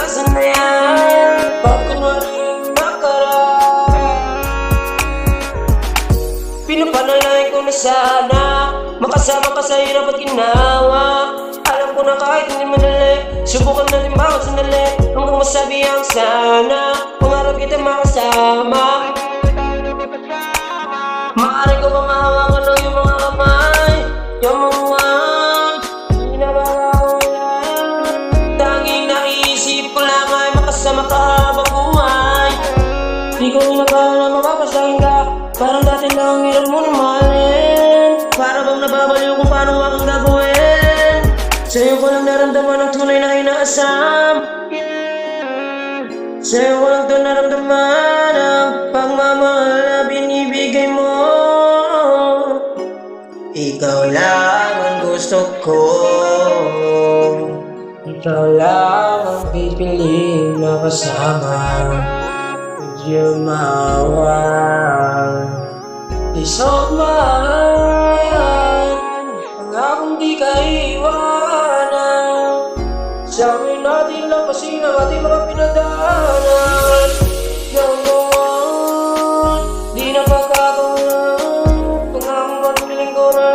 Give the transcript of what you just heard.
Asan na yan? Pagkunwaring nakaraan. Pinapanalangin ko na sana makasama ka sa hirap at ginawa. Alam ko na kahit hindi madali, subukan natin bawat sandali, hanggang masabi ang sana pangarap kita makasama. Maaari ko bang mahawakan ng iyong mga kamay, yung mga hindi na makawalan. Tanging naisip ko lang ay makasama ka habang buhay. Di ko inakala mapapasahin ka, parang dati lang hirap mo na mahalin. Para bang nababaliw kung paano akong gagawin. Sa'yo ko lang naramdaman ang tunay na inaasam. Sa'yo ko lang ito naramdaman ang pagmamahal na binibigay mo. Ikaw lang ang gusto ko, ikaw lang ang pipiliin na kasama. Medyo maawan, peace of mind, pangakong di ka iwanan. Sa amin natin lang kasi ang ating mga pinagdaanan. Di na pagkakawalan, pangakong magpiling ko na